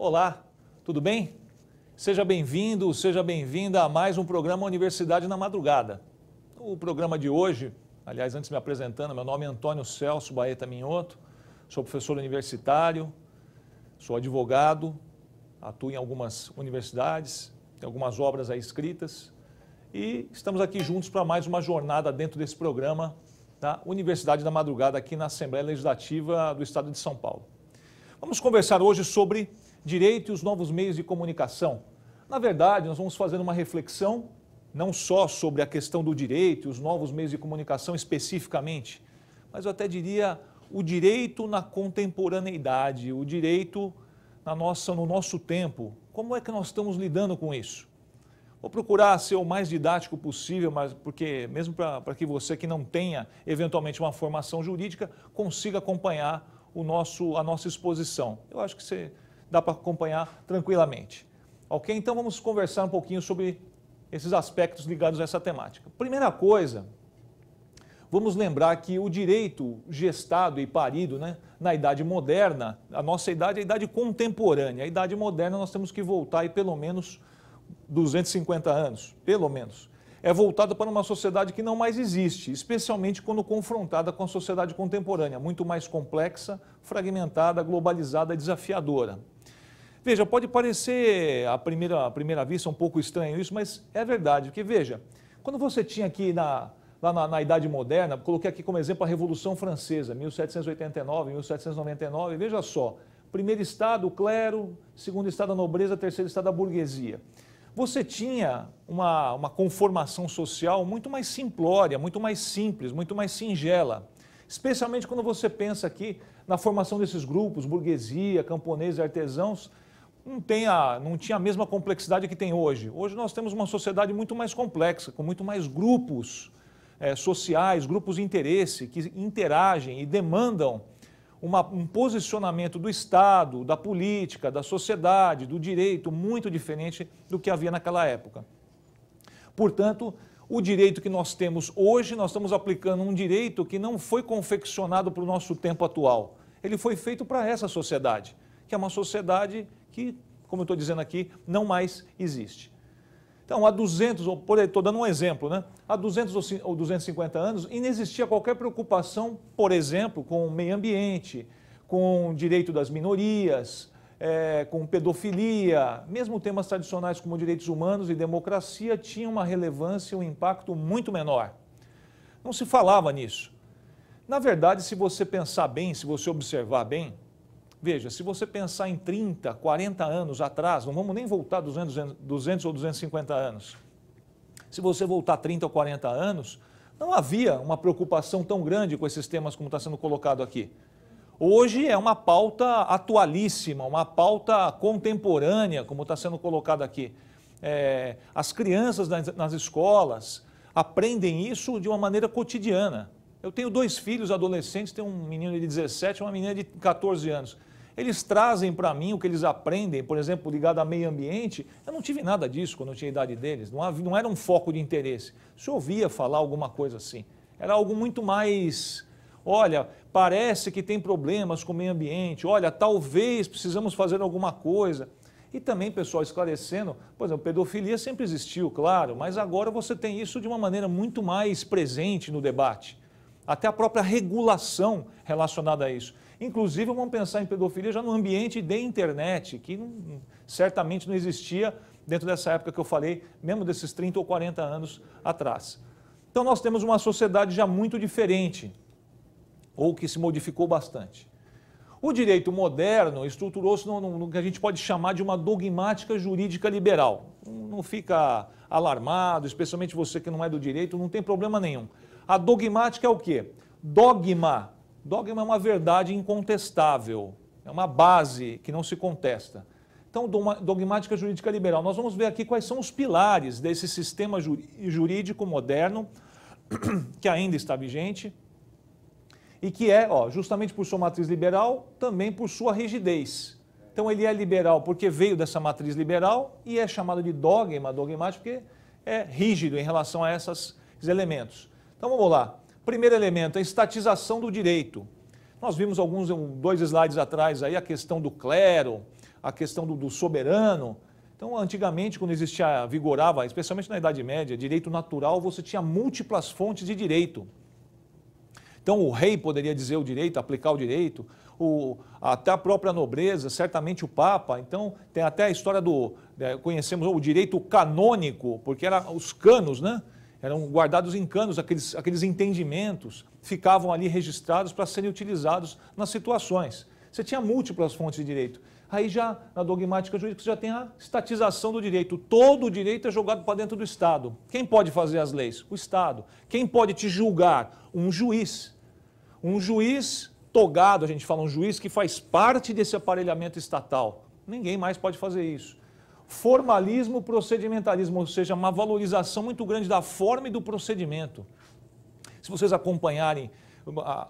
Olá, tudo bem? Seja bem-vindo, seja bem-vinda a mais um programa Universidade na Madrugada. O programa de hoje, aliás, antes de me apresentando, meu nome é Antônio Celso Baeta Minhoto, sou professor universitário, sou advogado, atuo em algumas universidades, tenho algumas obras aí escritas e estamos aqui juntos para mais uma jornada dentro desse programa da Universidade da Madrugada aqui na Assembleia Legislativa do Estado de São Paulo. Vamos conversar hoje sobre direito e os novos meios de comunicação. Na verdade, nós vamos fazer uma reflexão não só sobre a questão do direito e os novos meios de comunicação especificamente, mas eu até diria o direito na contemporaneidade, o direito no nosso tempo. Como é que nós estamos lidando com isso? Vou procurar ser o mais didático possível, mas porque mesmo para que você que não tenha eventualmente uma formação jurídica consiga acompanhar a nossa exposição. Eu acho que dá para acompanhar tranquilamente. Ok? Então vamos conversar um pouquinho sobre esses aspectos ligados a essa temática. Primeira coisa, vamos lembrar que o direito gestado e parido, né, na idade moderna, a nossa idade é a idade contemporânea. A idade moderna nós temos que voltar aí pelo menos 250 anos, pelo menos. É voltada para uma sociedade que não mais existe, especialmente quando confrontada com a sociedade contemporânea, muito mais complexa, fragmentada, globalizada e desafiadora. Veja, pode parecer à primeira vista um pouco estranho isso, mas é verdade, porque veja, quando você tinha aqui lá na Idade Moderna, coloquei aqui como exemplo a Revolução Francesa, 1789, 1799, veja só, primeiro estado, o clero, segundo estado, a nobreza, terceiro estado, a burguesia. Você tinha uma conformação social muito mais simplória, muito mais simples, muito mais singela, especialmente quando você pensa aqui na formação desses grupos, burguesia, camponeses, artesãos, não tinha a mesma complexidade que tem hoje. Hoje nós temos uma sociedade muito mais complexa, com muito mais grupos sociais, grupos de interesse que interagem e demandam um posicionamento do Estado, da política, da sociedade, do direito muito diferente do que havia naquela época. Portanto, o direito que nós temos hoje, nós estamos aplicando um direito que não foi confeccionado para o nosso tempo atual. Ele foi feito para essa sociedade, que é uma sociedade que, como eu estou dizendo aqui, não mais existe. Então, há 200, estou dando um exemplo, né? Há 200 ou 250 anos, inexistia qualquer preocupação, por exemplo, com o meio ambiente, com o direito das minorias, com pedofilia, mesmo temas tradicionais como direitos humanos e democracia tinham uma relevância e um impacto muito menor. Não se falava nisso. Na verdade, se você pensar bem, se você observar bem, veja, se você pensar em 30, 40 anos atrás, não vamos nem voltar 200 ou 250 anos, se você voltar 30 ou 40 anos, não havia uma preocupação tão grande com esses temas como está sendo colocado aqui. Hoje é uma pauta atualíssima, uma pauta contemporânea, como está sendo colocado aqui. As crianças nas escolas aprendem isso de uma maneira cotidiana. Eu tenho 2 filhos adolescentes, tenho um menino de 17 e uma menina de 14 anos. Eles trazem para mim o que eles aprendem, por exemplo, ligado a meio ambiente. Eu não tive nada disso quando eu tinha a idade deles, não era um foco de interesse. Se eu ouvia falar alguma coisa assim, era algo muito mais, olha, parece que tem problemas com o meio ambiente, olha, talvez precisamos fazer alguma coisa. E também, pessoal, esclarecendo, por exemplo, pedofilia sempre existiu, claro, mas agora você tem isso de uma maneira muito mais presente no debate. Até a própria regulação relacionada a isso. Inclusive, vamos pensar em pedofilia já no ambiente de internet, que certamente não existia dentro dessa época que eu falei, mesmo desses 30 ou 40 anos atrás. Então, nós temos uma sociedade já muito diferente, ou que se modificou bastante. O direito moderno estruturou-se no que a gente pode chamar de uma dogmática jurídica liberal. Não fica alarmado, especialmente você que não é do direito, não tem problema nenhum. A dogmática é o quê? Dogma. Dogma é uma verdade incontestável, é uma base que não se contesta. Então, dogmática jurídica liberal. Nós vamos ver aqui quais são os pilares desse sistema jurídico moderno, que ainda está vigente, e que é, justamente por sua matriz liberal, também por sua rigidez. Então, ele é liberal porque veio dessa matriz liberal e é chamado de dogmático porque é rígido em relação a esses elementos. Então, vamos lá. Primeiro elemento, a estatização do direito. Nós vimos 2 slides atrás aí a questão do clero, a questão do soberano. Então, antigamente, quando vigorava, especialmente na Idade Média, direito natural, você tinha múltiplas fontes de direito. Então, o rei poderia dizer o direito, aplicar o direito, até a própria nobreza, certamente o Papa. Então, tem até a história conhecemos o direito canônico, porque eram os canos, né? Eram guardados em canos, aqueles entendimentos ficavam ali registrados para serem utilizados nas situações. Você tinha múltiplas fontes de direito. Aí já, na dogmática jurídica, você já tem a estatização do direito. Todo o direito é jogado para dentro do Estado. Quem pode fazer as leis? O Estado. Quem pode te julgar? Um juiz. Um juiz togado, a gente fala, um juiz que faz parte desse aparelhamento estatal. Ninguém mais pode fazer isso. Formalismo, procedimentalismo, ou seja, uma valorização muito grande da forma e do procedimento. Se vocês acompanharem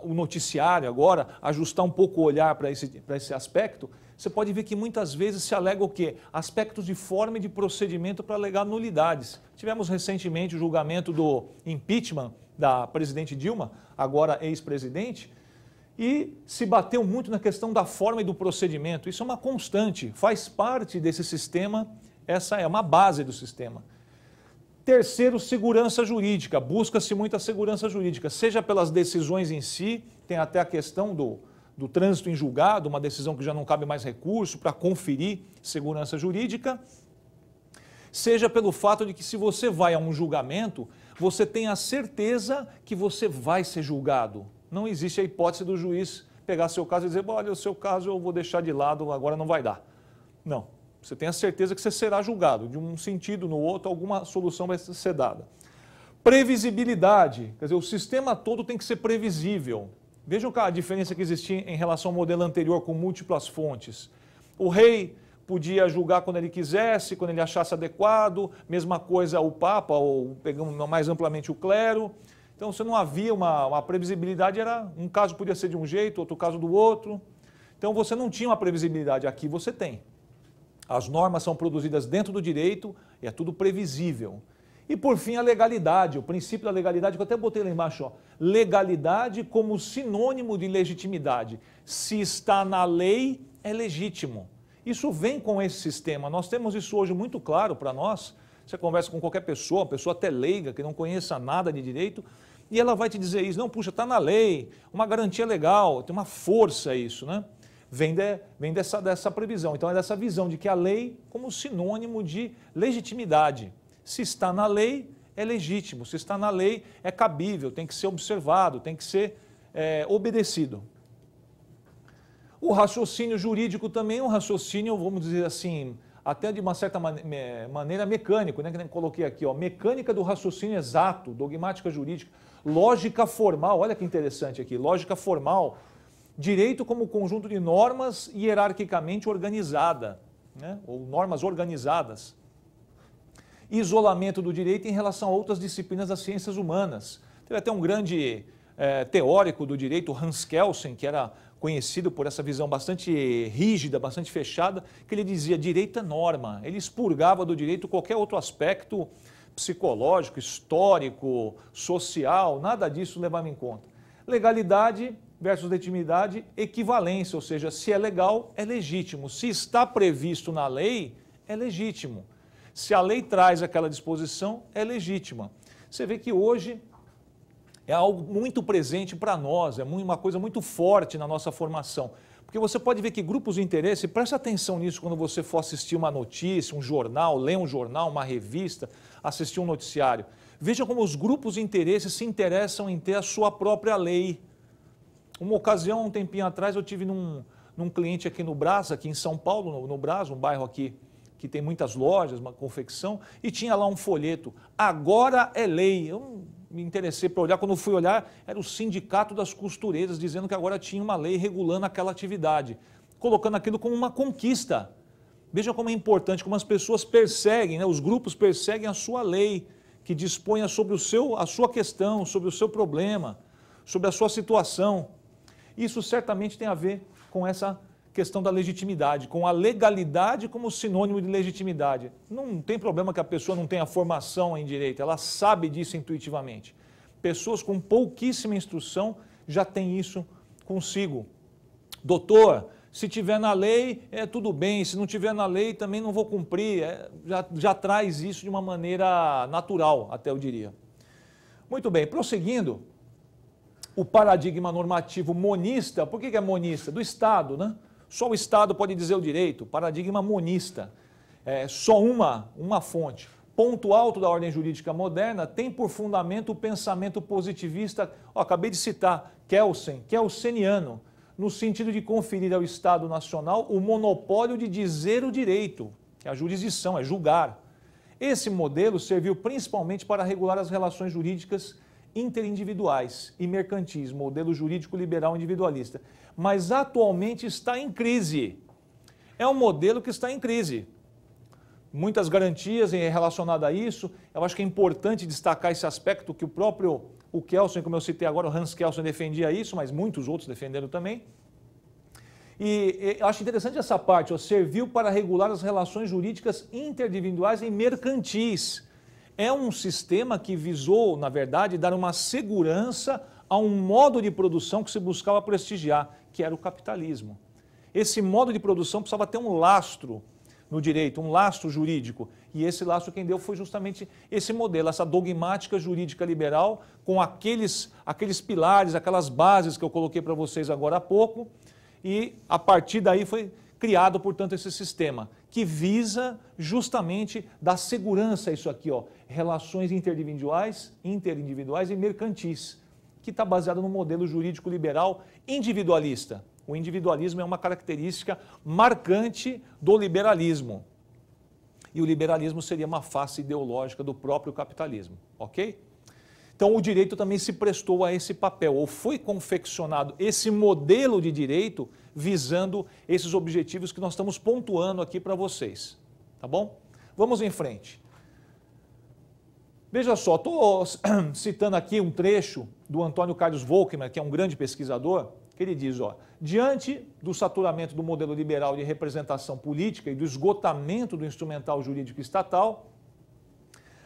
o noticiário agora, ajustar um pouco o olhar para esse aspecto, você pode ver que muitas vezes se alega o quê? Aspectos de forma e de procedimento para alegar nulidades. Tivemos recentemente o julgamento do impeachment da presidente Dilma, agora ex-presidente, e se bateu muito na questão da forma e do procedimento. Isso é uma constante, faz parte desse sistema, essa é uma base do sistema. Terceiro, segurança jurídica. Busca-se muita segurança jurídica, seja pelas decisões em si, tem até a questão do trânsito em julgado, uma decisão que já não cabe mais recurso para conferir segurança jurídica, seja pelo fato de que se você vai a um julgamento, você tem a certeza que você vai ser julgado. Não existe a hipótese do juiz pegar seu caso e dizer, olha, o seu caso eu vou deixar de lado, agora não vai dar. Não, você tem a certeza que você será julgado, de um sentido ou no outro, alguma solução vai ser dada. Previsibilidade, quer dizer, o sistema todo tem que ser previsível. Vejam a diferença que existia em relação ao modelo anterior com múltiplas fontes. O rei podia julgar quando ele quisesse, quando ele achasse adequado, mesma coisa o Papa, ou pegando mais amplamente o clero. Então, se não havia uma previsibilidade, um caso podia ser de um jeito, outro caso do outro. Então, você não tinha uma previsibilidade. Aqui você tem. As normas são produzidas dentro do direito e é tudo previsível. E, por fim, a legalidade, o princípio da legalidade, que eu até botei lá embaixo, ó, legalidade como sinônimo de legitimidade. Se está na lei, é legítimo. Isso vem com esse sistema. Nós temos isso hoje muito claro para nós. Você conversa com qualquer pessoa, uma pessoa até leiga, que não conheça nada de direito, e ela vai te dizer isso. Não, puxa, está na lei, uma garantia legal, tem uma força isso, né? Vem dessa previsão. Então, é dessa visão de que a lei como sinônimo de legitimidade. Se está na lei, é legítimo. Se está na lei, é cabível, tem que ser observado, tem que ser obedecido. O raciocínio jurídico também é um raciocínio, vamos dizer assim, até de uma certa maneira mecânico, né? Que eu coloquei aqui, ó, mecânica do raciocínio exato, dogmática jurídica, lógica formal, olha que interessante aqui, lógica formal, direito como conjunto de normas hierarquicamente organizada, né? Ou normas organizadas. Isolamento do direito em relação a outras disciplinas das ciências humanas. Teve até um grande teórico do direito, Hans Kelsen, que era conhecido por essa visão bastante rígida, bastante fechada, que ele dizia, direito é norma. Ele expurgava do direito qualquer outro aspecto psicológico, histórico, social, nada disso levava em conta. Legalidade versus legitimidade, equivalência, ou seja, se é legal, é legítimo. Se está previsto na lei, é legítimo. Se a lei traz aquela disposição, é legítima. Você vê que hoje é algo muito presente para nós, é uma coisa muito forte na nossa formação. Porque você pode ver que grupos de interesse, preste atenção nisso quando você for assistir uma notícia, um jornal, ler um jornal, uma revista, assistir um noticiário. Veja como os grupos de interesse se interessam em ter a sua própria lei. Uma ocasião, um tempinho atrás, eu tive num cliente aqui no Brás, aqui em São Paulo, no Brás, um bairro aqui que tem muitas lojas, uma confecção, e tinha lá um folheto, agora é lei. Eu me interessei para olhar, quando eu fui olhar, era o Sindicato das Costureiras, dizendo que agora tinha uma lei regulando aquela atividade, colocando aquilo como uma conquista. Veja como é importante, como as pessoas perseguem, né? Os grupos perseguem a sua lei, que disponha sobre a sua questão, sobre o seu problema, sobre a sua situação. Isso certamente tem a ver com essa questão da legitimidade, com a legalidade como sinônimo de legitimidade. Não tem problema que a pessoa não tenha formação em direito, ela sabe disso intuitivamente. Pessoas com pouquíssima instrução já têm isso consigo. Doutor, se tiver na lei, tudo bem, se não tiver na lei, também não vou cumprir. Já traz isso de uma maneira natural, até eu diria. Muito bem, prosseguindo, o paradigma normativo monista, por que é monista? Do Estado, né? Só o Estado pode dizer o direito, paradigma monista, só uma fonte. Ponto alto da ordem jurídica moderna tem por fundamento o pensamento positivista, acabei de citar, kelseniano, no sentido de conferir ao Estado Nacional o monopólio de dizer o direito, que é a jurisdição, é julgar. Esse modelo serviu principalmente para regular as relações jurídicas interindividuais e mercantis, modelo jurídico liberal individualista. Mas atualmente está em crise. É um modelo que está em crise. Muitas garantias relacionadas a isso. Eu acho que é importante destacar esse aspecto que o Kelsen, como eu citei agora, o Hans Kelsen defendia isso, mas muitos outros defenderam também. E eu acho interessante essa parte, serviu para regular as relações jurídicas interindividuais e mercantis. É um sistema que visou, na verdade, dar uma segurança a um modo de produção que se buscava prestigiar, que era o capitalismo. Esse modo de produção precisava ter um lastro no direito, um lastro jurídico. E esse lastro quem deu foi justamente esse modelo, essa dogmática jurídica liberal, com aqueles pilares, aquelas bases que eu coloquei para vocês agora há pouco, e a partir daí foi criado, portanto, esse sistema, que visa justamente dar segurança a isso aqui, relações interindividuais e mercantis, que está baseado no modelo jurídico liberal individualista. O individualismo é uma característica marcante do liberalismo. E o liberalismo seria uma face ideológica do próprio capitalismo, ok? Então o direito também se prestou a esse papel, ou foi confeccionado esse modelo de direito visando esses objetivos que nós estamos pontuando aqui para vocês, tá bom? Vamos em frente. Veja só, estou citando aqui um trecho do Antônio Carlos Volckmann, que é um grande pesquisador, que ele diz, diante do saturamento do modelo liberal de representação política e do esgotamento do instrumental jurídico estatal,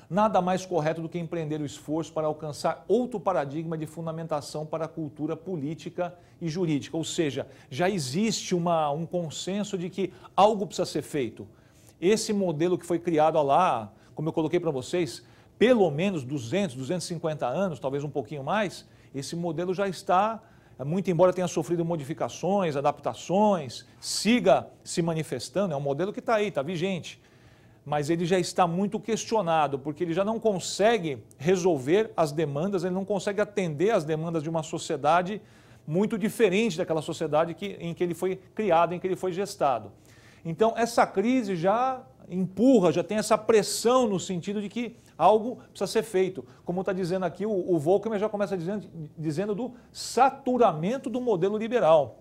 nada mais correto do que empreender o esforço para alcançar outro paradigma de fundamentação para a cultura política e jurídica. Ou seja, já existe um consenso de que algo precisa ser feito. Esse modelo que foi criado lá, como eu coloquei para vocês, pelo menos 200, 250 anos, talvez um pouquinho mais, esse modelo já está, muito embora tenha sofrido modificações, adaptações, siga se manifestando, é um modelo que está aí, está vigente. Mas ele já está muito questionado, porque ele já não consegue resolver as demandas, ele não consegue atender às demandas de uma sociedade muito diferente daquela sociedade em que ele foi criado, em que ele foi gestado. Então, essa crise já empurra, já tem essa pressão no sentido de que algo precisa ser feito. Como está dizendo aqui, o Volckmann já começa dizendo do saturamento do modelo liberal.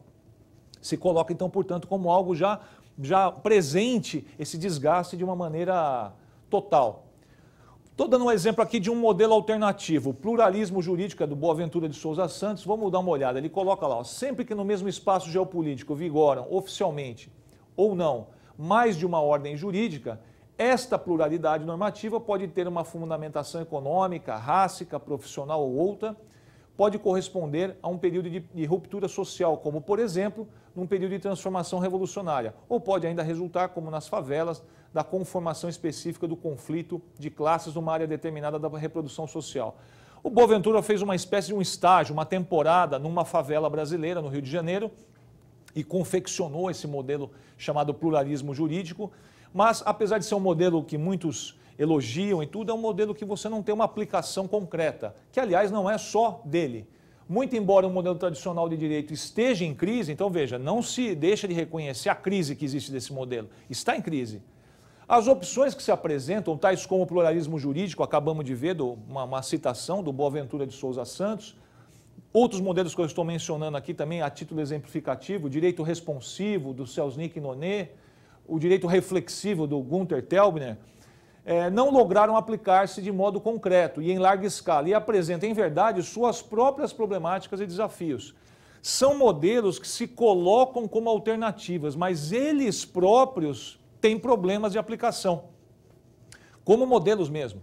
Se coloca, então, portanto, como algo já presente, esse desgaste de uma maneira total. Estou dando um exemplo aqui de um modelo alternativo, o pluralismo jurídico do Boaventura de Souza Santos. Vamos dar uma olhada, ele coloca lá, sempre que no mesmo espaço geopolítico vigoram oficialmente ou não mais de uma ordem jurídica, esta pluralidade normativa pode ter uma fundamentação econômica, rássica, profissional ou outra, pode corresponder a um período de ruptura social, como, por exemplo, num período de transformação revolucionária, ou pode ainda resultar, como nas favelas, da conformação específica do conflito de classes numa área determinada da reprodução social. O Boaventura fez uma espécie de um estágio, uma temporada numa favela brasileira, no Rio de Janeiro, e confeccionou esse modelo chamado pluralismo jurídico, mas apesar de ser um modelo que muitos elogiam e tudo, é um modelo que você não tem uma aplicação concreta, que aliás não é só dele. Muito embora o modelo tradicional de direito esteja em crise, então veja, não se deixa de reconhecer a crise que existe desse modelo, está em crise. As opções que se apresentam, tais como o pluralismo jurídico, acabamos de ver uma citação do Boaventura de Souza Santos, outros modelos que eu estou mencionando aqui também a título exemplificativo, o direito responsivo do Selznick e Nonet, o direito reflexivo do Gunther Telbner, não lograram aplicar-se de modo concreto e em larga escala e apresentam, em verdade, suas próprias problemáticas e desafios. São modelos que se colocam como alternativas, mas eles próprios têm problemas de aplicação, como modelos mesmo.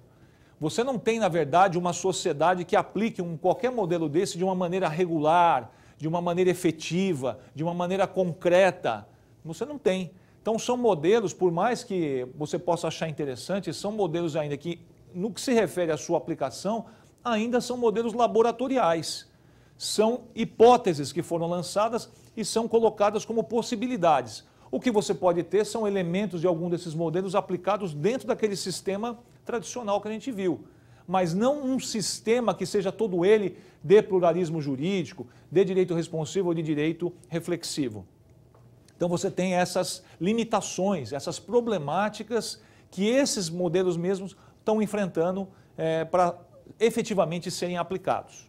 Você não tem, na verdade, uma sociedade que aplique qualquer modelo desse de uma maneira regular, de uma maneira efetiva, de uma maneira concreta. Você não tem. Então são modelos, por mais que você possa achar interessante, são modelos ainda que, no que se refere à sua aplicação, ainda são modelos laboratoriais. São hipóteses que foram lançadas e são colocadas como possibilidades. O que você pode ter são elementos de algum desses modelos aplicados dentro daquele sistema tradicional que a gente viu. Mas não um sistema que seja todo ele de pluralismo jurídico, de direito responsivo ou de direito reflexivo. Então você tem essas limitações, essas problemáticas que esses modelos mesmos estão enfrentando para efetivamente serem aplicados.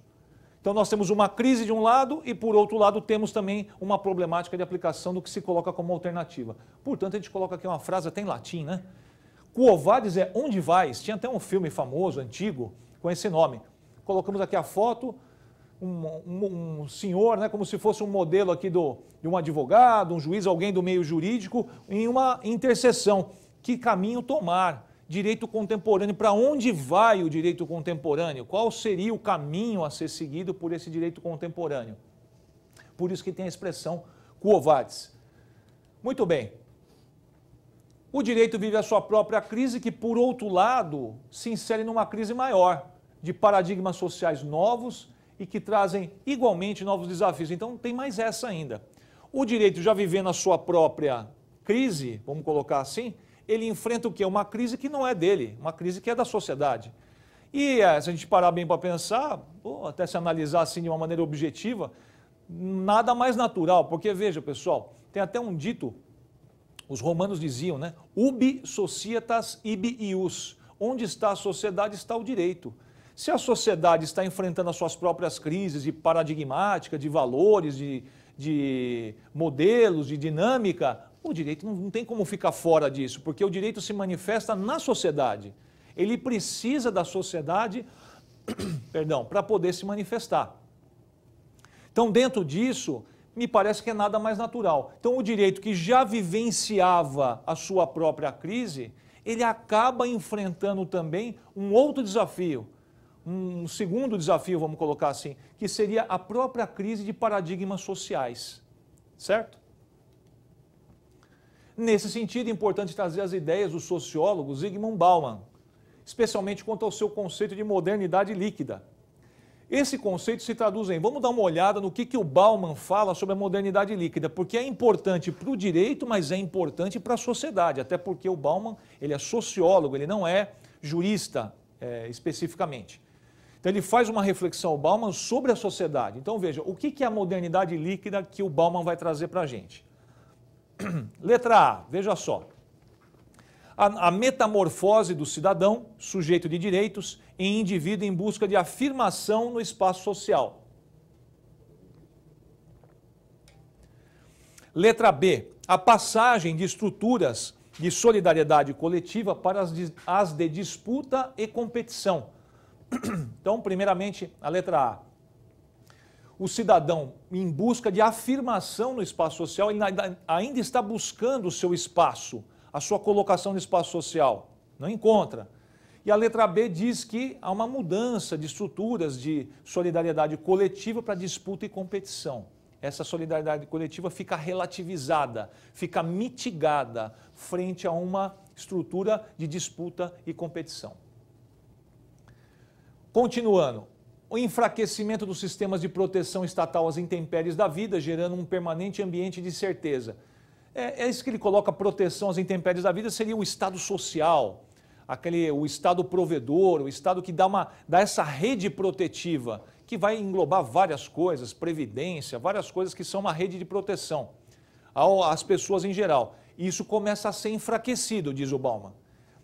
Então nós temos uma crise de um lado e por outro lado temos também uma problemática de aplicação do que se coloca como alternativa. Portanto, a gente coloca aqui uma frase até em latim, né? Quo vadis é onde vais. Tinha até um filme famoso, antigo, com esse nome. Colocamos aqui a foto, um senhor, né, como se fosse um modelo aqui de um advogado, um juiz, alguém do meio jurídico, em uma interseção. Que caminho tomar? Direito contemporâneo, para onde vai o direito contemporâneo? Qual seria o caminho a ser seguido por esse direito contemporâneo? Por isso que tem a expressão quo vadis. Muito bem. O direito vive a sua própria crise, que, por outro lado, se insere numa crise maior, de paradigmas sociais novos e que trazem igualmente novos desafios. Então, tem mais essa ainda. O direito, já vivendo a sua própria crise, vamos colocar assim, ele enfrenta o quê? Uma crise que não é dele, uma crise que é da sociedade. E se a gente parar bem para pensar, até se analisar assim de uma maneira objetiva, nada mais natural, porque veja, pessoal, tem até um dito, os romanos diziam, né? Ubi societas ibi ius. Onde está a sociedade está o direito. Se a sociedade está enfrentando as suas próprias crises de paradigmática, de valores, de modelos, de dinâmica, o direito não tem como ficar fora disso, porque o direito se manifesta na sociedade. Ele precisa da sociedade, perdão, para poder se manifestar. Então, dentro disso, me parece que é nada mais natural. Então, o direito que já vivenciava a sua própria crise, ele acaba enfrentando também um outro desafio, um segundo desafio, vamos colocar assim, que seria a própria crise de paradigmas sociais, certo? Nesse sentido, é importante trazer as ideias do sociólogo Zygmunt Bauman, especialmente quanto ao seu conceito de modernidade líquida. Esse conceito se traduz em, vamos dar uma olhada no que o Bauman fala sobre a modernidade líquida, porque é importante para o direito, mas é importante para a sociedade, até porque o Bauman ele é sociólogo, ele não é jurista especificamente. Então ele faz uma reflexão, o Bauman, sobre a sociedade. Então veja, o que é a modernidade líquida que o Bauman vai trazer para a gente? Letra A, veja só. A metamorfose do cidadão, sujeito de direitos, em indivíduo em busca de afirmação no espaço social. Letra B, a passagem de estruturas de solidariedade coletiva para as de disputa e competição. Então, primeiramente, a letra A. O cidadão, em busca de afirmação no espaço social, ele ainda está buscando o seu espaço, a sua colocação no espaço social. Não encontra. E a letra B diz que há uma mudança de estruturas de solidariedade coletiva para disputa e competição. Essa solidariedade coletiva fica relativizada, fica mitigada frente a uma estrutura de disputa e competição. Continuando. O enfraquecimento dos sistemas de proteção estatal às intempéries da vida, gerando um permanente ambiente de incerteza. É isso que ele coloca, proteção às intempéries da vida, seria o Estado social, o Estado provedor, o Estado que dá essa rede protetiva, que vai englobar várias coisas, previdência, várias coisas que são uma rede de proteção às pessoas em geral. E isso começa a ser enfraquecido, diz o Bauman.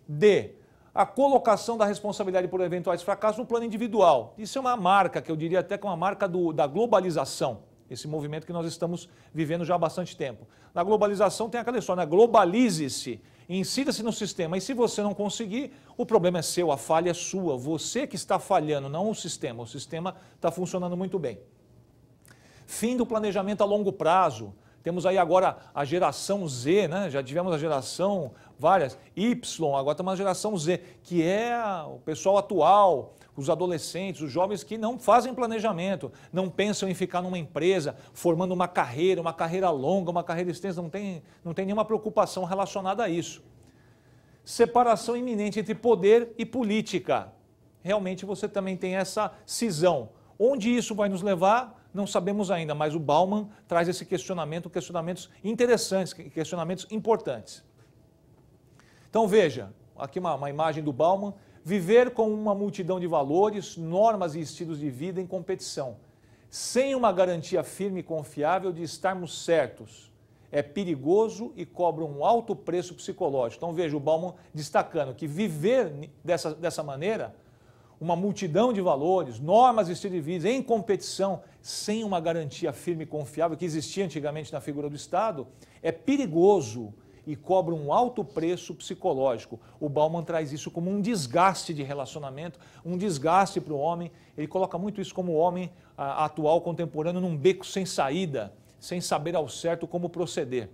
D. A colocação da responsabilidade por eventuais fracassos no plano individual. Isso é uma marca, que eu diria até que é uma marca da globalização, esse movimento que nós estamos vivendo já há bastante tempo. Na globalização tem aquela história, né? Globalize-se, insira-se no sistema, e se você não conseguir, o problema é seu, a falha é sua, você que está falhando, não o sistema está funcionando muito bem. Fim do planejamento a longo prazo. Temos aí agora a geração Z, né? Já tivemos a geração várias, Y, agora estamos na geração Z, que é o pessoal atual, os adolescentes, os jovens que não fazem planejamento, não pensam em ficar numa empresa, formando uma carreira longa, uma carreira extensa, não tem nenhuma preocupação relacionada a isso. Separação iminente entre poder e política. Realmente você também tem essa cisão. Onde isso vai nos levar, não sabemos ainda, mas o Bauman traz esse questionamento, questionamentos interessantes, questionamentos importantes. Então veja, aqui uma imagem do Bauman, viver com uma multidão de valores, normas e estilos de vida em competição, sem uma garantia firme e confiável de estarmos certos. É perigoso e cobra um alto preço psicológico. Então veja o Bauman destacando que viver dessa maneira, uma multidão de valores, normas e estilo de vida em competição, sem uma garantia firme e confiável que existia antigamente na figura do Estado, é perigoso e cobra um alto preço psicológico. O Bauman traz isso como um desgaste de relacionamento, um desgaste para o homem. Ele coloca muito isso como o homem atual, contemporâneo, num beco sem saída, sem saber ao certo como proceder.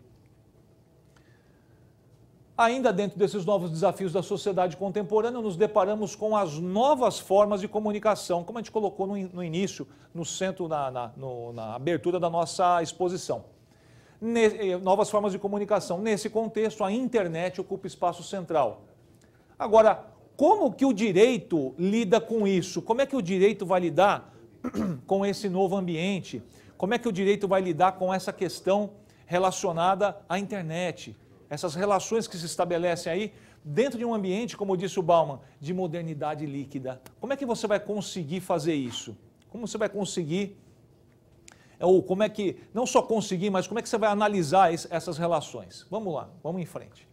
Ainda dentro desses novos desafios da sociedade contemporânea, nos deparamos com as novas formas de comunicação, como a gente colocou no início, no centro, na abertura da nossa exposição. Novas formas de comunicação. Nesse contexto, a internet ocupa espaço central. Agora, como que o direito lida com isso? Como é que o direito vai lidar com esse novo ambiente? Como é que o direito vai lidar com essa questão relacionada à internet? Essas relações que se estabelecem aí dentro de um ambiente, como disse o Bauman, de modernidade líquida. Como é que você vai conseguir fazer isso? Como você vai conseguir, ou como é que, não só conseguir, mas como é que você vai analisar essas relações? Vamos lá, vamos em frente.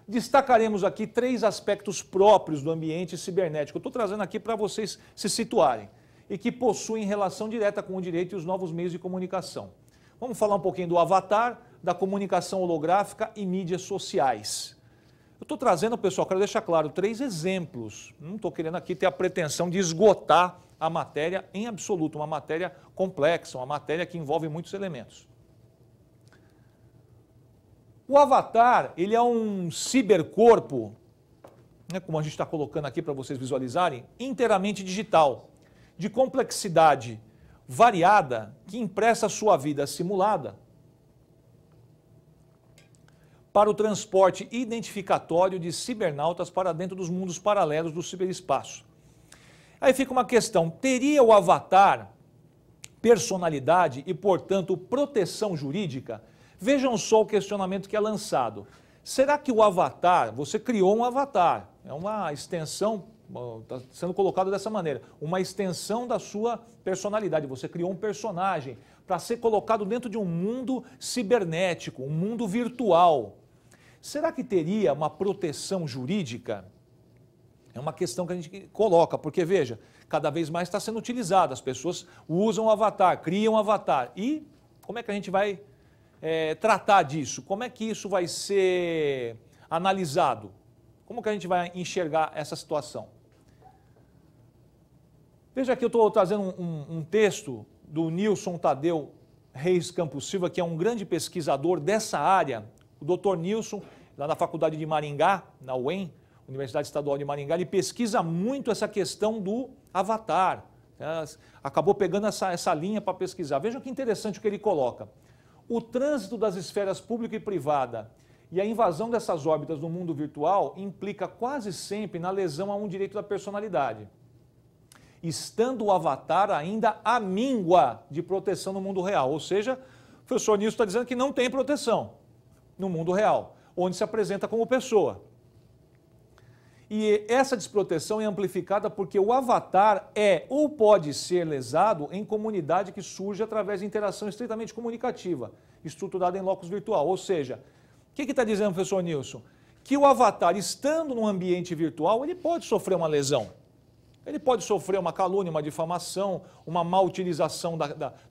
Destacaremos aqui 3 aspectos próprios do ambiente cibernético. Eu estou trazendo aqui para vocês se situarem e que possuem relação direta com o direito e os novos meios de comunicação. Vamos falar um pouquinho do avatar, da comunicação holográfica e mídias sociais. Eu estou trazendo, pessoal, quero deixar claro, 3 exemplos. Não estou querendo aqui ter a pretensão de esgotar a matéria em absoluto, uma matéria complexa, uma matéria que envolve muitos elementos. O avatar, ele é um cibercorpo, né, como a gente está colocando aqui para vocês visualizarem, inteiramente digital, de complexidade variada, que empresta sua vida simulada para o transporte identificatório de cibernautas para dentro dos mundos paralelos do ciberespaço. Aí fica uma questão, teria o avatar personalidade e, portanto, proteção jurídica? Vejam só o questionamento que é lançado. Será que o avatar, você criou um avatar, é uma extensão, está sendo colocado dessa maneira, uma extensão da sua personalidade, você criou um personagem para ser colocado dentro de um mundo cibernético, um mundo virtual. Será que teria uma proteção jurídica? É uma questão que a gente coloca, porque veja, cada vez mais está sendo utilizado, as pessoas usam o avatar, criam o avatar. E como é que a gente vai tratar disso? Como é que isso vai ser analisado? Como que a gente vai enxergar essa situação? Veja que eu estou trazendo um texto do Nilson Tadeu Reis Campos Silva, que é um grande pesquisador dessa área. O doutor Nilson, lá na Faculdade de Maringá, na UEM, Universidade Estadual de Maringá, ele pesquisa muito essa questão do avatar. Acabou pegando essa linha para pesquisar. Vejam que interessante o que ele coloca. O trânsito das esferas pública e privada e a invasão dessas órbitas no mundo virtual implica quase sempre na lesão a um direito da personalidade, estando o avatar ainda à míngua de proteção no mundo real. Ou seja, o professor Nilson está dizendo que não tem proteção no mundo real, onde se apresenta como pessoa. E essa desproteção é amplificada porque o avatar é ou pode ser lesado em comunidade que surge através de interação estritamente comunicativa, estruturada em locus virtual. Ou seja, o que está dizendo o professor Nilson? Que o avatar, estando num ambiente virtual, ele pode sofrer uma lesão. Ele pode sofrer uma calúnia, uma difamação, uma má utilização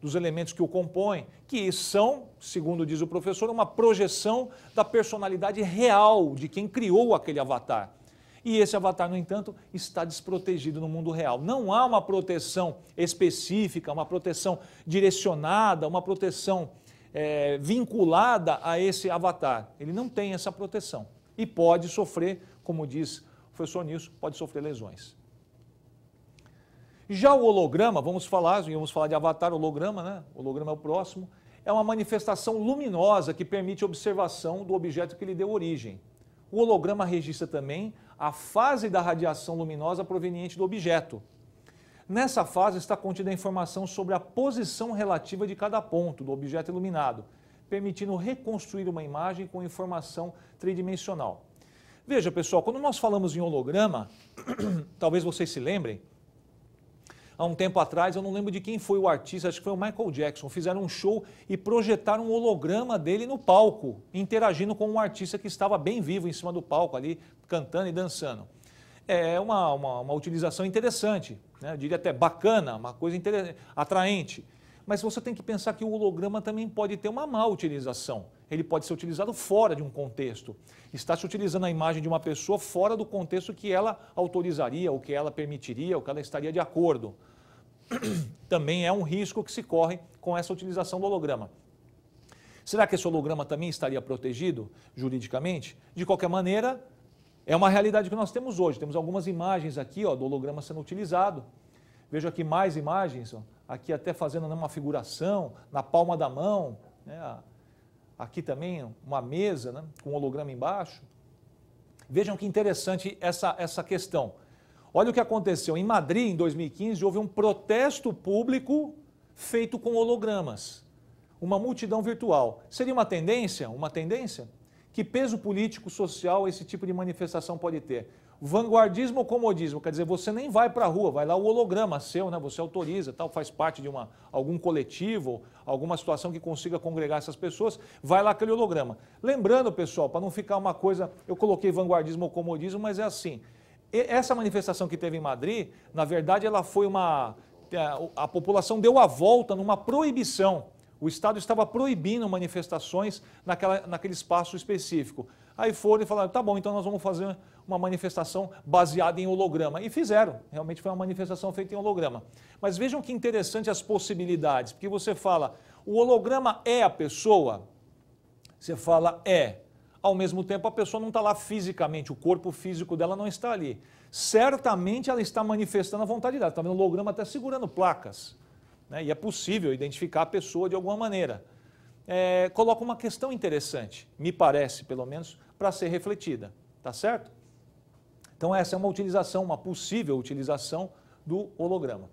dos elementos que o compõem, que são, segundo diz o professor, uma projeção da personalidade real de quem criou aquele avatar. E esse avatar, no entanto, está desprotegido no mundo real. Não há uma proteção específica, uma proteção direcionada, uma proteção vinculada a esse avatar. Ele não tem essa proteção e pode sofrer, como diz o professor Nilson, pode sofrer lesões. Já o holograma, vamos falar de avatar, holograma, né? O holograma é o próximo, é uma manifestação luminosa que permite observação do objeto que lhe deu origem. O holograma registra também a fase da radiação luminosa proveniente do objeto. Nessa fase está contida a informação sobre a posição relativa de cada ponto do objeto iluminado, permitindo reconstruir uma imagem com informação tridimensional. Veja, pessoal, quando nós falamos em holograma, talvez vocês se lembrem, há um tempo atrás, eu não lembro de quem foi o artista, acho que foi o Michael Jackson, fizeram um show e projetaram um holograma dele no palco, interagindo com um artista que estava bem vivo em cima do palco ali, cantando e dançando. É uma utilização interessante, né? Eu diria até bacana, uma coisa atraente. Mas você tem que pensar que o holograma também pode ter uma má utilização. Ele pode ser utilizado fora de um contexto. Está se utilizando a imagem de uma pessoa fora do contexto que ela autorizaria, ou que ela permitiria, ou que ela estaria de acordo. Também é um risco que se corre com essa utilização do holograma. Será que esse holograma também estaria protegido juridicamente? De qualquer maneira, é uma realidade que nós temos hoje. Temos algumas imagens aqui do holograma sendo utilizado. Vejo aqui mais imagens, aqui até fazendo uma figuração na palma da mão, né? Aqui também uma mesa, né, com holograma embaixo. Vejam que interessante essa questão. Olha o que aconteceu. Em Madrid, em 2015, houve um protesto público feito com hologramas. Uma multidão virtual. Seria uma tendência? Uma tendência? Que peso político, social esse tipo de manifestação pode ter? Vanguardismo ou comodismo? Quer dizer, você nem vai para a rua, vai lá o holograma seu, né? Você autoriza, tal, faz parte de algum coletivo, alguma situação que consiga congregar essas pessoas, vai lá aquele holograma. Lembrando, pessoal, para não ficar uma coisa, eu coloquei vanguardismo ou comodismo, mas é assim, essa manifestação que teve em Madrid, na verdade, ela foi a população deu a volta numa proibição. O Estado estava proibindo manifestações naquele espaço específico. Aí foram e falaram, tá bom, então nós vamos fazer uma manifestação baseada em holograma. E fizeram, realmente foi uma manifestação feita em holograma. Mas vejam que interessante as possibilidades, porque você fala, o holograma é a pessoa? Você fala, é. Ao mesmo tempo, a pessoa não está lá fisicamente, o corpo físico dela não está ali. Certamente ela está manifestando a vontade dela, está vendo o holograma até segurando placas, né? E é possível identificar a pessoa de alguma maneira. Coloca uma questão interessante, me parece, pelo menos, para ser refletida, tá certo? Então essa é uma utilização, uma possível utilização do holograma.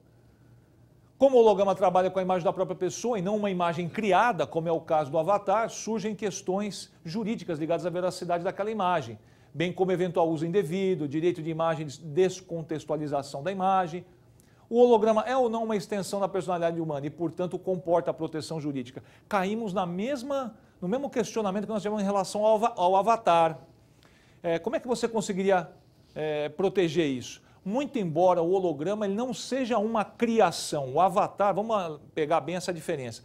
Como o holograma trabalha com a imagem da própria pessoa e não uma imagem criada, como é o caso do avatar, surgem questões jurídicas ligadas à veracidade daquela imagem, bem como eventual uso indevido, direito de imagem, descontextualização da imagem. O holograma é ou não uma extensão da personalidade humana e, portanto, comporta a proteção jurídica? Caímos no mesmo questionamento que nós tivemos em relação ao avatar. Como é que você conseguiria proteger isso? Muito embora o holograma ele não seja uma criação, o avatar, vamos pegar bem essa diferença.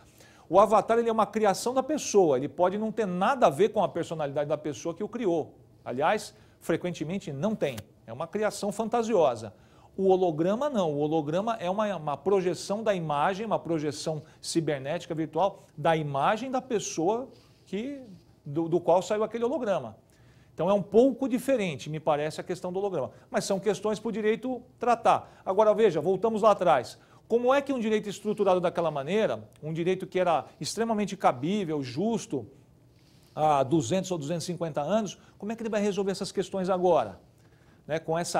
O avatar ele é uma criação da pessoa, ele pode não ter nada a ver com a personalidade da pessoa que o criou. Aliás, frequentemente não tem, é uma criação fantasiosa. O holograma não, o holograma é uma projeção da imagem, uma projeção cibernética virtual da imagem da pessoa do qual saiu aquele holograma. Então é um pouco diferente, me parece, a questão do holograma. Mas são questões para o direito tratar. Agora veja, voltamos lá atrás. Como é que um direito estruturado daquela maneira, um direito que era extremamente cabível, justo, há 200 ou 250 anos, como é que ele vai resolver essas questões agora? Né, com esse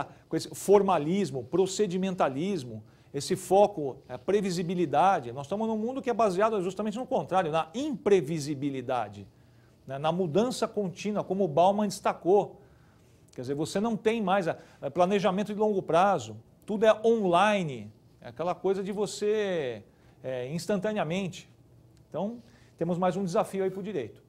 formalismo, procedimentalismo, esse foco, a previsibilidade. Nós estamos num mundo que é baseado justamente no contrário, na imprevisibilidade, né, na mudança contínua, como o Bauman destacou. Quer dizer, você não tem mais planejamento de longo prazo, tudo é online, é aquela coisa de você instantaneamente. Então, temos mais um desafio aí para o direito.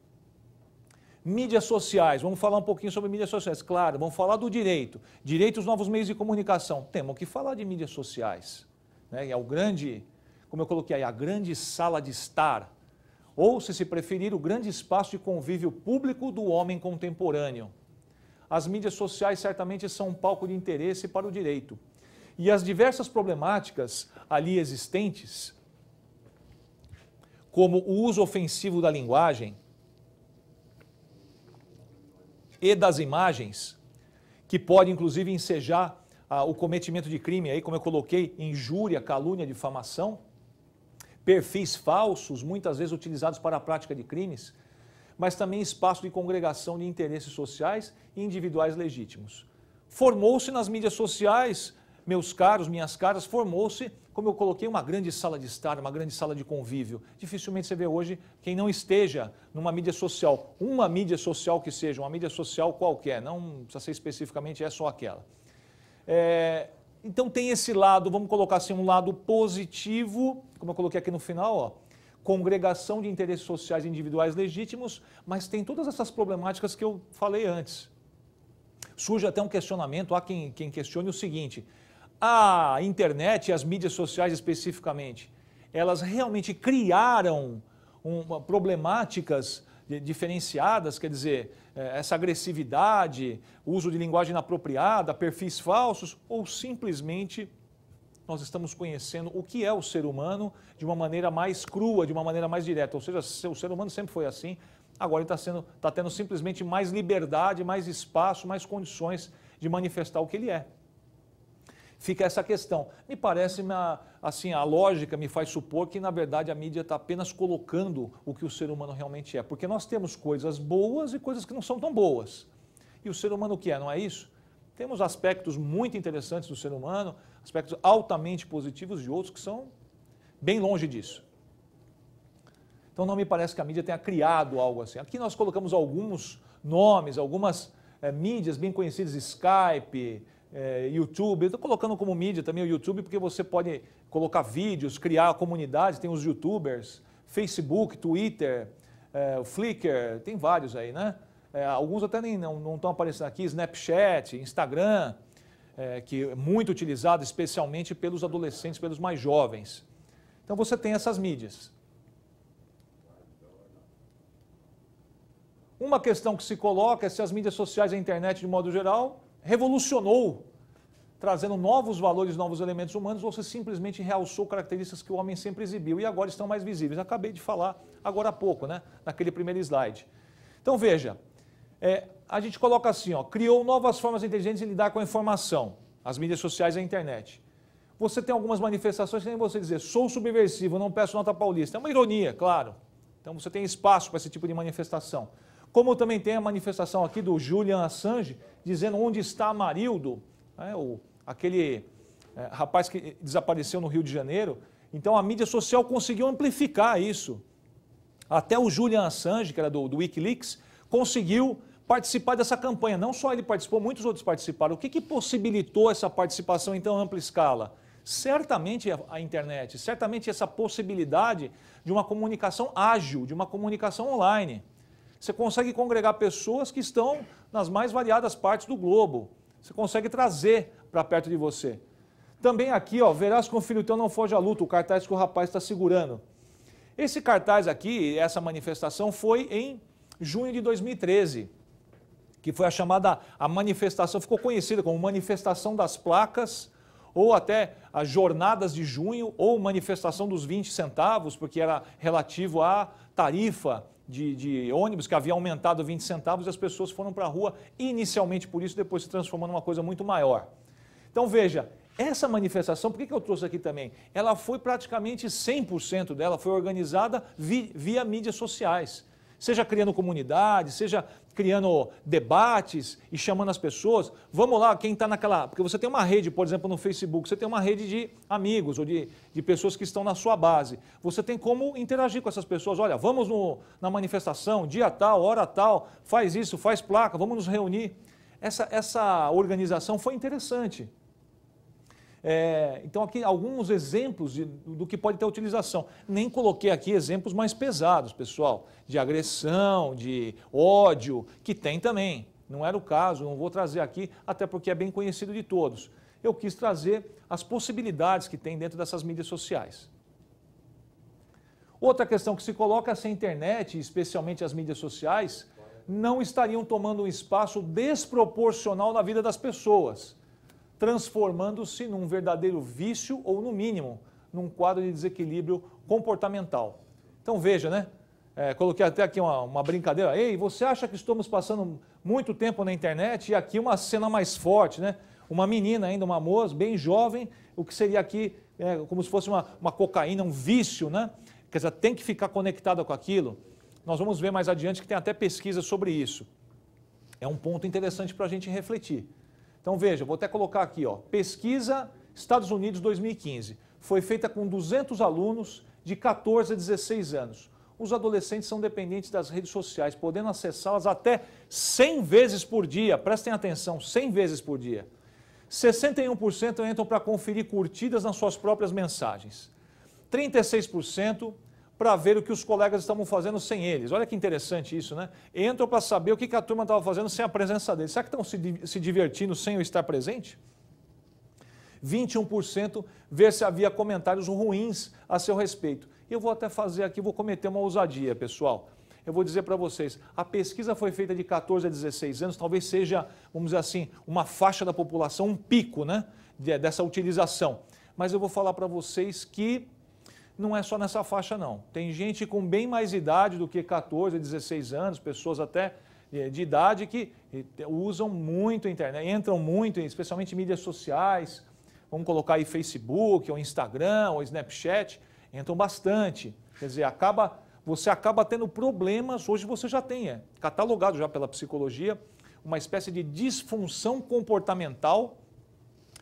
Mídias sociais, vamos falar um pouquinho sobre mídias sociais. Claro, vamos falar do direito. Direito aos novos meios de comunicação. Temos que falar de mídias sociais. Né? É o grande, como eu coloquei aí, a grande sala de estar. Ou, se preferir, o grande espaço de convívio público do homem contemporâneo. As mídias sociais certamente são um palco de interesse para o direito. E as diversas problemáticas ali existentes, como o uso ofensivo da linguagem, e das imagens, que pode inclusive ensejar o cometimento de crime, aí, como eu coloquei, injúria, calúnia, difamação, perfis falsos, muitas vezes utilizados para a prática de crimes, mas também espaço de congregação de interesses sociais e individuais legítimos. Formou-se nas mídias sociais, meus caros, minhas caras, formou-se, como eu coloquei, uma grande sala de estar, uma grande sala de convívio. Dificilmente você vê hoje quem não esteja numa mídia social, uma mídia social que seja, uma mídia social qualquer, não precisa ser especificamente essa ou aquela. Então tem esse lado, vamos colocar assim, um lado positivo, como eu coloquei aqui no final, ó, congregação de interesses sociais individuais legítimos, mas tem todas essas problemáticas que eu falei antes. Surge até um questionamento, há quem questione o seguinte: a internet e as mídias sociais especificamente, elas realmente criaram problemáticas diferenciadas, quer dizer, essa agressividade, uso de linguagem inapropriada, perfis falsos, ou simplesmente nós estamos conhecendo o que é o ser humano de uma maneira mais crua, de uma maneira mais direta, ou seja, o ser humano sempre foi assim, agora ele está tendo simplesmente mais liberdade, mais espaço, mais condições de manifestar o que ele é. Fica essa questão. Me parece, assim, a lógica me faz supor que, na verdade, a mídia está apenas colocando o que o ser humano realmente é. Porque nós temos coisas boas e coisas que não são tão boas. E o ser humano o que é, não é isso? Temos aspectos muito interessantes do ser humano, aspectos altamente positivos e outros que são bem longe disso. Então não me parece que a mídia tenha criado algo assim. Aqui nós colocamos alguns nomes, algumas mídias bem conhecidas, Skype, YouTube. Eu estou colocando como mídia também o YouTube porque você pode colocar vídeos, criar comunidades, tem os YouTubers, Facebook, Twitter, Flickr, tem vários aí, né? Alguns até nem não estão aparecendo aqui, Snapchat, Instagram, que é muito utilizado especialmente pelos adolescentes, pelos mais jovens. Então você tem essas mídias. Uma questão que se coloca é se as mídias sociais e a internet, de modo geral, revolucionou, trazendo novos valores, novos elementos humanos, ou se simplesmente realçou características que o homem sempre exibiu e agora estão mais visíveis. Acabei de falar agora há pouco, né, naquele primeiro slide. Então veja, a gente coloca assim, ó, criou novas formas inteligentes de lidar com a informação, as mídias sociais e a internet. Você tem algumas manifestações que nem você dizer, sou subversivo, não peço nota paulista. É uma ironia, claro. Então você tem espaço para esse tipo de manifestação. Como também tem a manifestação aqui do Julian Assange, dizendo onde está Amarildo, aquele rapaz que desapareceu no Rio de Janeiro. Então a mídia social conseguiu amplificar isso. Até o Julian Assange, que era do Wikileaks, conseguiu participar dessa campanha. Não só ele participou, muitos outros participaram. O que possibilitou essa participação em tão ampla escala? Certamente a internet, certamente essa possibilidade de uma comunicação ágil, de uma comunicação online. Você consegue congregar pessoas que estão nas mais variadas partes do globo. Você consegue trazer para perto de você. Também aqui, ó, verás com o filho teu não foge à luta, o cartaz que o rapaz está segurando. Esse cartaz aqui, essa manifestação foi em junho de 2013, que foi a manifestação, ficou conhecida como manifestação das placas, ou até as jornadas de junho, ou manifestação dos 20 centavos, porque era relativo à tarifa de ônibus, que havia aumentado 20 centavos e as pessoas foram para a rua, inicialmente por isso, depois se transformou numa coisa muito maior. Então veja, essa manifestação, por que eu trouxe aqui também? Ela foi praticamente 100% dela, foi organizada via mídias sociais. Seja criando comunidade, seja criando debates e chamando as pessoas. Vamos lá, quem está naquela... Porque você tem uma rede, por exemplo, no Facebook, você tem uma rede de amigos ou de pessoas que estão na sua base. Você tem como interagir com essas pessoas. Olha, vamos na manifestação, dia tal, hora tal, faz isso, faz placa, vamos nos reunir. Essa organização foi interessante. Então aqui alguns exemplos do que pode ter utilização. Nem coloquei aqui exemplos mais pesados, pessoal, de agressão, de ódio, que tem também. Não era o caso, não vou trazer aqui, até porque é bem conhecido de todos. Eu quis trazer as possibilidades que tem dentro dessas mídias sociais. Outra questão que se coloca é se a internet, especialmente as mídias sociais, não estariam tomando um espaço desproporcional na vida das pessoas, transformando-se num verdadeiro vício ou, no mínimo, num quadro de desequilíbrio comportamental. Então veja, né? Coloquei até aqui uma brincadeira. Ei, você acha que estamos passando muito tempo na internet? E aqui uma cena mais forte, né? uma menina ainda, uma moça bem jovem, o que seria aqui como se fosse uma cocaína, um vício, né? Quer dizer, tem que ficar conectada com aquilo. Nós vamos ver mais adiante que tem até pesquisa sobre isso. É um ponto interessante para a gente refletir. Então veja, vou até colocar aqui, ó, pesquisa Estados Unidos 2015. Foi feita com 200 alunos de 14 a 16 anos. Os adolescentes são dependentes das redes sociais, podendo acessá-las até 100 vezes por dia. Prestem atenção, 100 vezes por dia. 61% entram para conferir curtidas nas suas próprias mensagens. 36% para ver o que os colegas estavam fazendo sem eles. Olha que interessante isso, né? Entram para saber o que a turma estava fazendo sem a presença deles. Será que estão se divertindo sem eu estar presente? 21% ver se havia comentários ruins a seu respeito. E eu vou até fazer aqui, vou cometer uma ousadia, pessoal. Eu vou dizer para vocês, a pesquisa foi feita de 14 a 16 anos, talvez seja, vamos dizer assim, uma faixa da população, um pico, né, dessa utilização. Mas eu vou falar para vocês que não é só nessa faixa, não. Tem gente com bem mais idade do que 14 a 16 anos, pessoas até de idade que usam muito a internet, entram muito, especialmente em mídias sociais, vamos colocar aí Facebook, ou Instagram, ou Snapchat, entram bastante. Quer dizer, você acaba tendo problemas, hoje você já tem, catalogado já pela psicologia, uma espécie de disfunção comportamental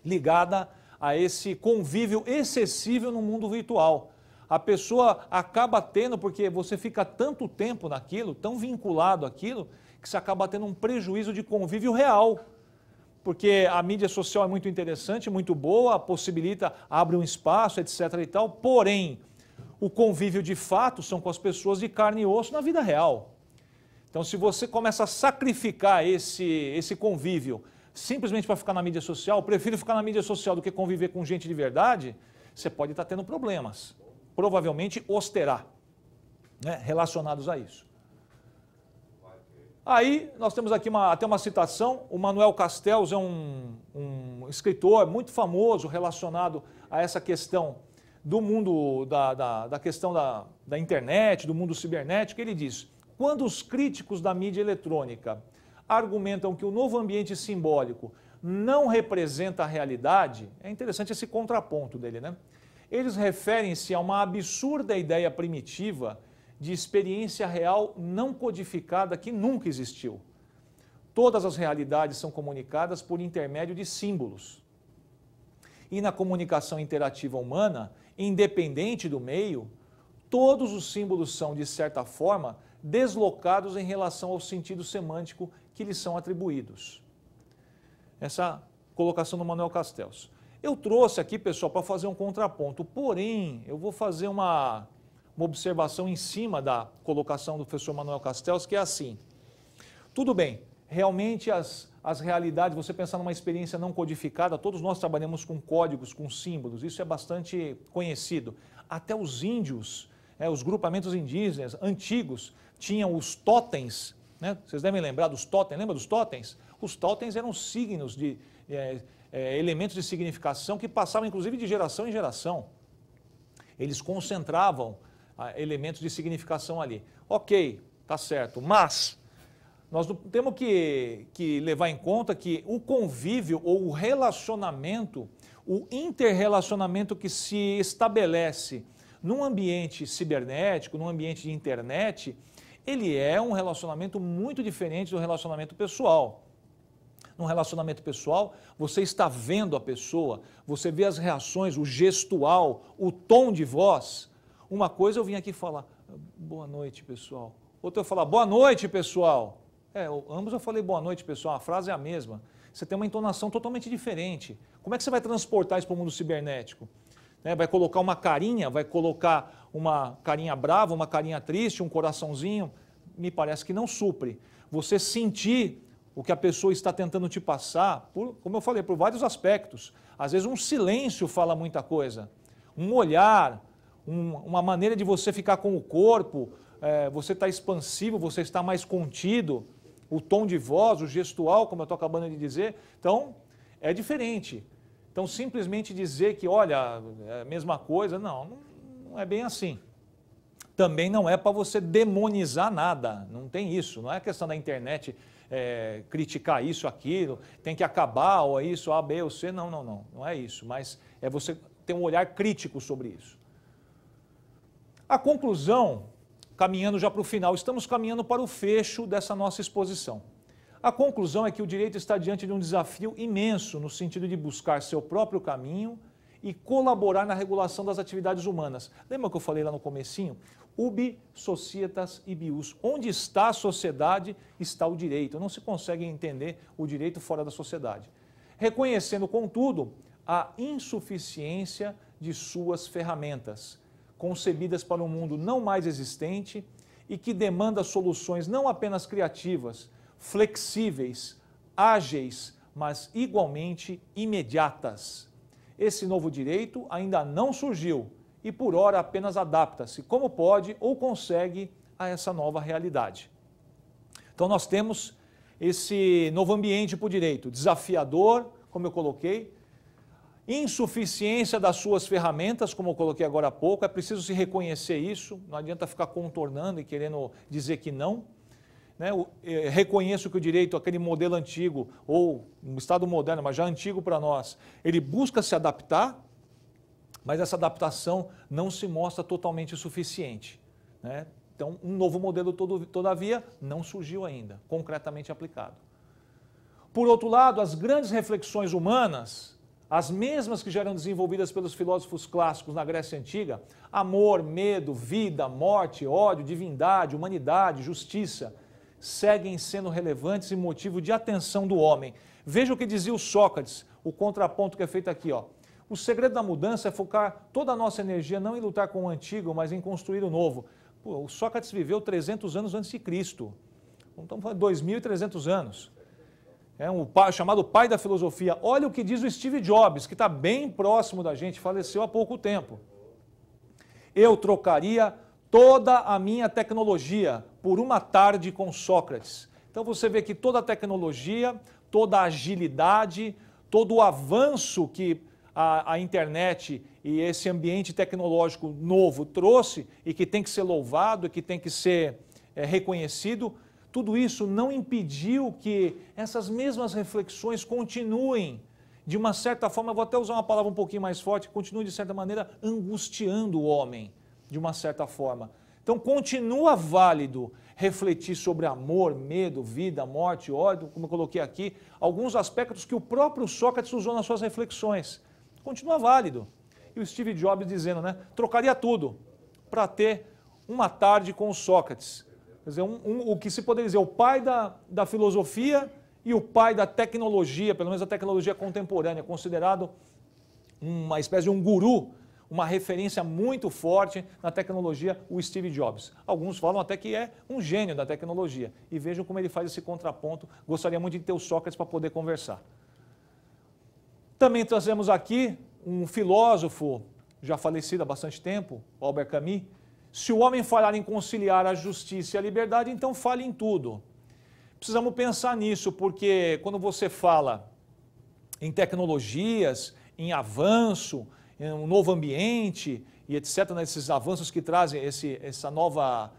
ligada a esse convívio excessivo no mundo virtual. A pessoa acaba tendo, porque você fica tanto tempo naquilo, tão vinculado àquilo, que você acaba tendo um prejuízo de convívio real. Porque a mídia social é muito interessante, muito boa, possibilita, abre um espaço, etc. e tal, porém, o convívio de fato são com as pessoas de carne e osso na vida real. Então, se você começa a sacrificar esse convívio simplesmente para ficar na mídia social, eu prefiro ficar na mídia social do que conviver com gente de verdade, você pode estar tendo problemas. Provavelmente os terá, né, relacionados a isso. Aí nós temos aqui até uma citação, o Manuel Castells é um escritor muito famoso relacionado a essa questão do mundo, da questão da internet, do mundo cibernético. Ele diz, quando os críticos da mídia eletrônica argumentam que o novo ambiente simbólico não representa a realidade, é interessante esse contraponto dele, né? Eles referem-se a uma absurda ideia primitiva de experiência real não codificada que nunca existiu. Todas as realidades são comunicadas por intermédio de símbolos. E na comunicação interativa humana, independente do meio, todos os símbolos são, de certa forma, deslocados em relação ao sentido semântico que lhes são atribuídos. Essa colocação do Manuel Castells. Eu trouxe aqui, pessoal, para fazer um contraponto, porém, eu vou fazer uma observação em cima da colocação do professor Manuel Castells, que é assim, tudo bem, realmente as realidades, você pensar numa experiência não codificada, todos nós trabalhamos com códigos, com símbolos, isso é bastante conhecido. Até os índios, os grupamentos indígenas antigos, tinham os totens, né? Vocês devem lembrar dos totens, lembra dos totens? Os totens eram signos de elementos de significação que passavam inclusive de geração em geração. Eles concentravam elementos de significação ali. Ok, tá certo, mas nós temos que levar em conta que o convívio ou o relacionamento, o interrelacionamento que se estabelece num ambiente cibernético, num ambiente de internet, ele é um relacionamento muito diferente do relacionamento pessoal. No relacionamento pessoal, você está vendo a pessoa, você vê as reações, o gestual, o tom de voz. Uma coisa eu vim aqui falar, boa noite, pessoal. Outra eu falar, boa noite, pessoal. Ambos eu falei boa noite, pessoal, a frase é a mesma. Você tem uma entonação totalmente diferente. Como é que você vai transportar isso para o mundo cibernético? Vai colocar uma carinha, vai colocar uma carinha brava, uma carinha triste, um coraçãozinho? Me parece que não supre. Você sentir o que a pessoa está tentando te passar, como eu falei, por vários aspectos. Às vezes um silêncio fala muita coisa. Um olhar, uma maneira de você ficar com o corpo, você está expansivo, você está mais contido, o tom de voz, o gestual, como eu estou acabando de dizer. Então, é diferente. Então, simplesmente dizer que, olha, é a mesma coisa, não é bem assim. Também não é para você demonizar nada, não tem isso, não é questão da internet criticar isso, aquilo, tem que acabar, ou isso, A, B ou C. Não é isso, mas é você ter um olhar crítico sobre isso. A conclusão, caminhando já para o final, estamos caminhando para o fecho dessa nossa exposição. A conclusão é que o direito está diante de um desafio imenso no sentido de buscar seu próprio caminho e colaborar na regulação das atividades humanas. Lembra que eu falei lá no comecinho? Ubi societas ibius. Onde está a sociedade, está o direito. Não se consegue entender o direito fora da sociedade. Reconhecendo, contudo, a insuficiência de suas ferramentas, concebidas para um mundo não mais existente e que demanda soluções não apenas criativas, flexíveis, ágeis, mas igualmente imediatas. Esse novo direito ainda não surgiu e, por ora, apenas adapta-se, como pode ou consegue, a essa nova realidade. Então, nós temos esse novo ambiente para o direito, desafiador, como eu coloquei, insuficiência das suas ferramentas, como eu coloquei agora há pouco, é preciso se reconhecer isso, não adianta ficar contornando e querendo dizer que não. Reconheço que o direito, aquele modelo antigo, ou um Estado moderno, mas já antigo para nós, ele busca se adaptar, mas essa adaptação não se mostra totalmente suficiente. Então, um novo modelo, todavia, não surgiu ainda, concretamente aplicado. Por outro lado, as grandes reflexões humanas, as mesmas que já eram desenvolvidas pelos filósofos clássicos na Grécia Antiga, amor, medo, vida, morte, ódio, divindade, humanidade, justiça, seguem sendo relevantes e motivo de atenção do homem. Veja o que dizia o Sócrates, o contraponto que é feito aqui. O segredo da mudança é focar toda a nossa energia não em lutar com o antigo, mas em construir o novo. O Sócrates viveu 300 anos antes de Cristo. Estamos falando de 2.300 anos. É um chamado pai da filosofia. Olha o que diz o Steve Jobs, que está bem próximo da gente, faleceu há pouco tempo. Eu trocaria toda a minha tecnologia por uma tarde com Sócrates. Então você vê que toda a tecnologia, toda a agilidade, todo o avanço que a internet e esse ambiente tecnológico novo trouxe e que tem que ser louvado e que tem que ser reconhecido, tudo isso não impediu que essas mesmas reflexões continuem, de uma certa forma, vou até usar uma palavra um pouquinho mais forte, continuem de certa maneira angustiando o homem, de uma certa forma. Então continua válido refletir sobre amor, medo, vida, morte, ódio, como eu coloquei aqui, alguns aspectos que o próprio Sócrates usou nas suas reflexões. Continua válido. E o Steve Jobs dizendo, trocaria tudo para ter uma tarde com o Sócrates. Quer dizer, o que se poderia dizer, o pai da filosofia e o pai da tecnologia, pelo menos a tecnologia contemporânea, considerado uma espécie de um guru, uma referência muito forte na tecnologia, o Steve Jobs. Alguns falam até que é um gênio da tecnologia. E vejam como ele faz esse contraponto. Gostaria muito de ter o Sócrates para poder conversar. Também trazemos aqui um filósofo, já falecido há bastante tempo, Albert Camus. Se o homem falhar em conciliar a justiça e a liberdade, então fale em tudo. Precisamos pensar nisso, porque quando você fala em tecnologias, em avanço, em um novo ambiente e etc., nesses avanços que trazem essa nova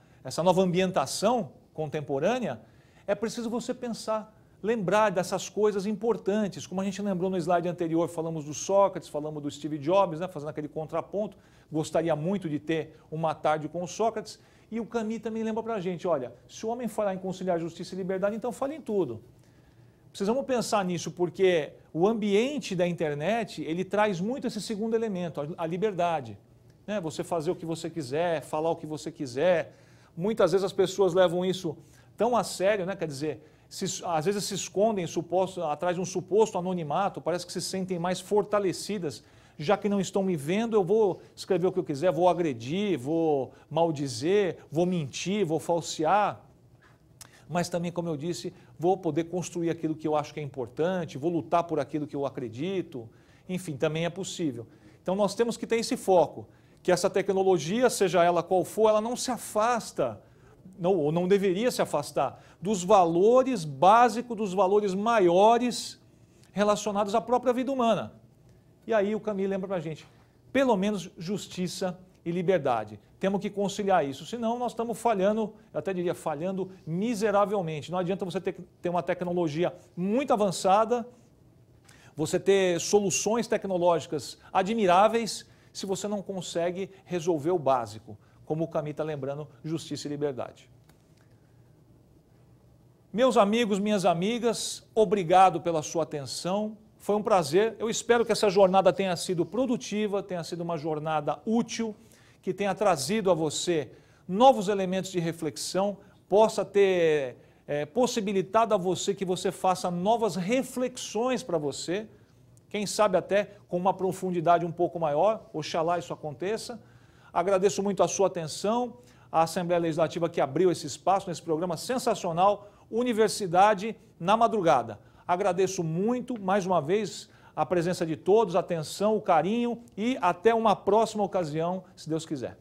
ambientação contemporânea, é preciso você pensar, lembrar dessas coisas importantes, como a gente lembrou no slide anterior, falamos do Sócrates, falamos do Steve Jobs, fazendo aquele contraponto, gostaria muito de ter uma tarde com o Sócrates, e o Camus também lembra para a gente, olha, se o homem falar em conciliar justiça e liberdade, então fale em tudo. Precisamos pensar nisso, porque o ambiente da internet, ele traz muito esse segundo elemento, a liberdade. Você fazer o que você quiser, falar o que você quiser. Muitas vezes as pessoas levam isso tão a sério, quer dizer, às vezes se escondem atrás de um suposto anonimato, parece que se sentem mais fortalecidas. Já que não estão me vendo, eu vou escrever o que eu quiser, vou agredir, vou maldizer, vou mentir, vou falsear. Mas também, como eu disse, vou poder construir aquilo que eu acho que é importante, vou lutar por aquilo que eu acredito, enfim, também é possível. Então nós temos que ter esse foco, que essa tecnologia, seja ela qual for, ela não se afasta, ou não deveria se afastar, dos valores básicos, dos valores maiores relacionados à própria vida humana. E aí o Camus lembra para a gente, pelo menos justiça e liberdade. Temos que conciliar isso, senão nós estamos falhando, eu até diria falhando miseravelmente. Não adianta você ter uma tecnologia muito avançada, você ter soluções tecnológicas admiráveis, se você não consegue resolver o básico, como o Camille está lembrando, justiça e liberdade. Meus amigos, minhas amigas, obrigado pela sua atenção. Foi um prazer. Eu espero que essa jornada tenha sido produtiva, tenha sido uma jornada útil, que tenha trazido a você novos elementos de reflexão, possa ter possibilitado a você que você faça novas reflexões para você, quem sabe até com uma profundidade um pouco maior, oxalá isso aconteça. Agradeço muito a sua atenção, a Assembleia Legislativa que abriu esse espaço nesse programa sensacional, Universidade na Madrugada. Agradeço muito, mais uma vez, a presença de todos, a atenção, o carinho e até uma próxima ocasião, se Deus quiser.